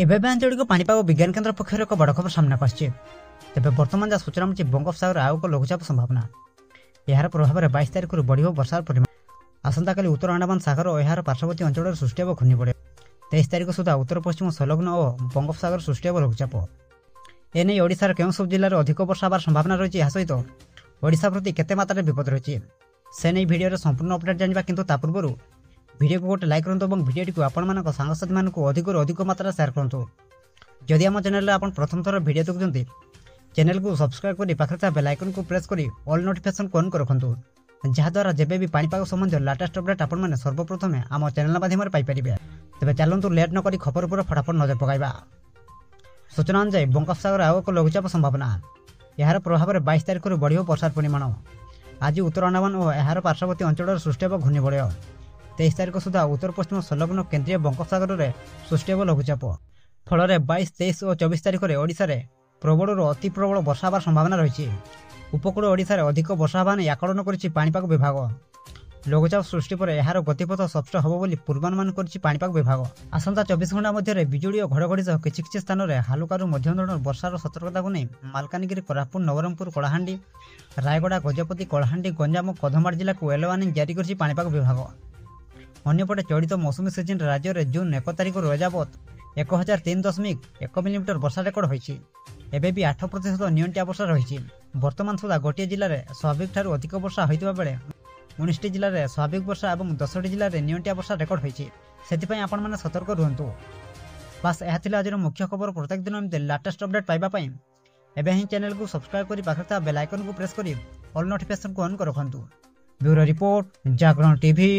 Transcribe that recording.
ଏବେ ଆଞ୍ଚଳିକ ପାଣିପାଗ ବିଜ୍ଞାନ କେନ୍ଦ୍ର ପକ୍ଷରୁ ଏକ ବଡ଼ ଖବର ସାମ୍ନାକୁ ଆସିଛି। ତେବେ ବର୍ତ୍ତମାନ ଯାହା ସୂଚନା ମିଳିଛି ବଙ୍ଗୋପସାଗର ଆଉ ଏକ ଲଘୁଚାପ ସମ୍ଭାବନା। ଏହାର ପ୍ରଭାବରେ 22 ତାରିଖରୁ ବଢ଼ିବ ବର୍ଷାର ପରିମାଣ। ଆସନ୍ତାକାଲି ଉତ୍ତର ଆଣ୍ଡାମାନ ସାଗର ଓ ଏହାର ପାର୍ଶ୍ୱବର୍ତ୍ତୀ ଅଞ୍ଚଳରେ ସୃଷ୍ଟି ହେବ ଘୂର୍ଣ୍ଣିବଳୟ। 23 ତାରିଖ ସୁଦ୍ଧା ଉତ୍ତର ପଶ୍ଚିମ ସଂଲଗ୍ନ ଓ ବଙ୍ଗୋପସାଗର ସୃଷ୍ଟି ହେବ ଲଘୁଚାପ। ଏନେଇ ଓଡ଼ିଶାର କେଉଁ ସବୁ ଜିଲ୍ଲାରେ ଅଧିକ ବର୍ଷା ହେବାର ସମ୍ଭାବନା ରହିଛି, ଏହା ସହିତ ଓଡ଼ିଶା ପ୍ରତି କେତେ ମାତ୍ରାରେ ବିପଦ ରହିଛି, ସେ ନେଇ ଭିଡ଼ିଓରେ ସମ୍ପୂର୍ଣ୍ଣ ଅପଡେଟ୍ ଜାଣିବା। କିନ୍ତୁ ତା ପୂର୍ବରୁ ଭିଡ଼ିଓକୁ ଗୋଟେ ଲାଇକ୍ କରନ୍ତୁ ଏବଂ ଭିଡ଼ିଓଟିକୁ ଆପଣମାନଙ୍କ ସାଙ୍ଗସାଥୀମାନଙ୍କୁ ଅଧିକରୁ ଅଧିକ ମାତ୍ରାରେ ସେୟାର କରନ୍ତୁ। ଯଦି ଆମ ଚ୍ୟାନେଲରେ ଆପଣ ପ୍ରଥମ ଥର ଭିଡ଼ିଓ ଦେଖୁଛନ୍ତି, ଚ୍ୟାନେଲକୁ ସବସ୍କ୍ରାଇବ୍ କରି ପାଖରେ ଥିବା ବେଲ୍ ଆଇକନକୁ ପ୍ରେସ୍ କରି ଅଲ୍ ନୋଟିଫିକେସନକୁ ଅନ୍ ରଖନ୍ତୁ, ଯାହାଦ୍ୱାରା ଯେବେ ବି ପାଣିପାଗ ସମ୍ବନ୍ଧୀୟ ଲାଟେଷ୍ଟ ଅପଡେଟ୍ ଆପଣମାନେ ସର୍ବପ୍ରଥମେ ଆମ ଚ୍ୟାନେଲ ମାଧ୍ୟମରେ ପାଇପାରିବେ। ତେବେ ଚାଲନ୍ତୁ ଲେଟ୍ ନକରି ଖବର ଉପରେ ଫଟାଫଟ ନଜର ପକାଇବା। ସୂଚନା ଅନୁଯାୟୀ ବଙ୍ଗୋପସାଗର ଆଉ ଏକ ଲଘୁଚାପ ସମ୍ଭାବନା। ଏହାର ପ୍ରଭାବରେ 22 ତାରିଖରୁ ବଢ଼ିବ ବର୍ଷାର ପରିମାଣ। ଆଜି ଉତ୍ତର ଆଣ୍ଡାମାନ ଓ ଏହାର ପାର୍ଶ୍ୱବର୍ତ୍ତୀ ଅଞ୍ଚଳରେ ସୃଷ୍ଟି ହେବ ଘୂର୍ଣ୍ଣିବଳୟ। 23 ତାରିଖ ସୁଦ୍ଧା ଉତ୍ତର ପଶ୍ଚିମ ସଂଲଗ୍ନ କେନ୍ଦ୍ରୀୟ ବଙ୍ଗୋପସାଗରରେ ସୃଷ୍ଟି ହେବ ଲଘୁଚାପ। ଫଳରେ 22, 23 ଓ 24 ତାରିଖରେ ଓଡ଼ିଶାରେ ପ୍ରବଳରୁ ଅତି ପ୍ରବଳ ବର୍ଷା ହେବାର ସମ୍ଭାବନା ରହିଛି। ଉପକୂଳ ଓଡ଼ିଶାରେ ଅଧିକ ବର୍ଷା ହେବା ନେଇ ଆକଳନ କରିଛି ପାଣିପାଗ ବିଭାଗ। ଲଘୁଚାପ ସୃଷ୍ଟି ପରେ ଏହାର ଗତିପଥ ସ୍ପଷ୍ଟ ହେବ ବୋଲି ପୂର୍ବାନୁମାନ କରିଛି ପାଣିପାଗ ବିଭାଗ। ଆସନ୍ତା 24 ଘଣ୍ଟା ମଧ୍ୟରେ ବିଜୁଳି ଓ ଘଡ଼ଘଡ଼ି ସହ କିଛି କିଛି ସ୍ଥାନରେ ହାଲୁକାରୁ ମଧ୍ୟମ ଧରଣର ବର୍ଷାର ସତର୍କତାକୁ ନେଇ ମାଲକାନଗିରି, କୋରାପୁଟ, ନବରଙ୍ଗପୁର, କଳାହାଣ୍ଡି, ରାୟଗଡ଼ା, ଗଜପତି, କଳାହାଣ୍ଡି, ଗଞ୍ଜାମ ଓ କନ୍ଧମାଳ ଜିଲ୍ଲାକୁ ୟେଲୋ ୱାର୍ଣ୍ଣିଂ ଜାରି କରିଛି ପାଣିପାଗ ବିଭାଗ। ଅନ୍ୟପଟେ ଚଳିତ ମୌସୁମୀ ସିଜନରେ ରାଜ୍ୟରେ ଜୁନ୍ 1 ତାରିଖରୁ ଏଯାବତ୍ 1003.1 ମିଲିମିଟର ବର୍ଷା ରେକର୍ଡ ହୋଇଛି। ଏବେ ବି 8% ନିଅଣ୍ଟିଆ ବର୍ଷା ରହିଛି। ବର୍ତ୍ତମାନ ସୁଦ୍ଧା ଗୋଟିଏ ଜିଲ୍ଲାରେ ସ୍ୱାଭାବିକଠାରୁ ଅଧିକ ବର୍ଷା ହୋଇଥିବା ବେଳେ 19ଟି ଜିଲ୍ଲାରେ ସ୍ୱାଭାବିକ ବର୍ଷା ଏବଂ 10ଟି ଜିଲ୍ଲାରେ ନିଅଣ୍ଟିଆ ବର୍ଷା ରେକର୍ଡ ହୋଇଛି। ସେଥିପାଇଁ ଆପଣମାନେ ସତର୍କ ରୁହନ୍ତୁ। ବାସ୍ ଏହା ଥିଲା ଆଜିର ମୁଖ୍ୟ ଖବର। ପ୍ରତ୍ୟେକ ଦିନ ଏମିତି ଲାଟେଷ୍ଟ ଅପଡେଟ୍ ପାଇବା ପାଇଁ ଏବେ ହିଁ ଚ୍ୟାନେଲକୁ ସବସ୍କ୍ରାଇବ୍ କରି ପାଖରେ ଥିବା ବେଲ୍ ଆଇକନକୁ ପ୍ରେସ୍ କରି ଅଲ୍ ନୋଟିଫିକେସନକୁ ଅନ୍ ରଖନ୍ତୁ। ବ୍ୟୁରୋ ରିପୋର୍ଟ, ଜାଗରଣ ଟିଭି।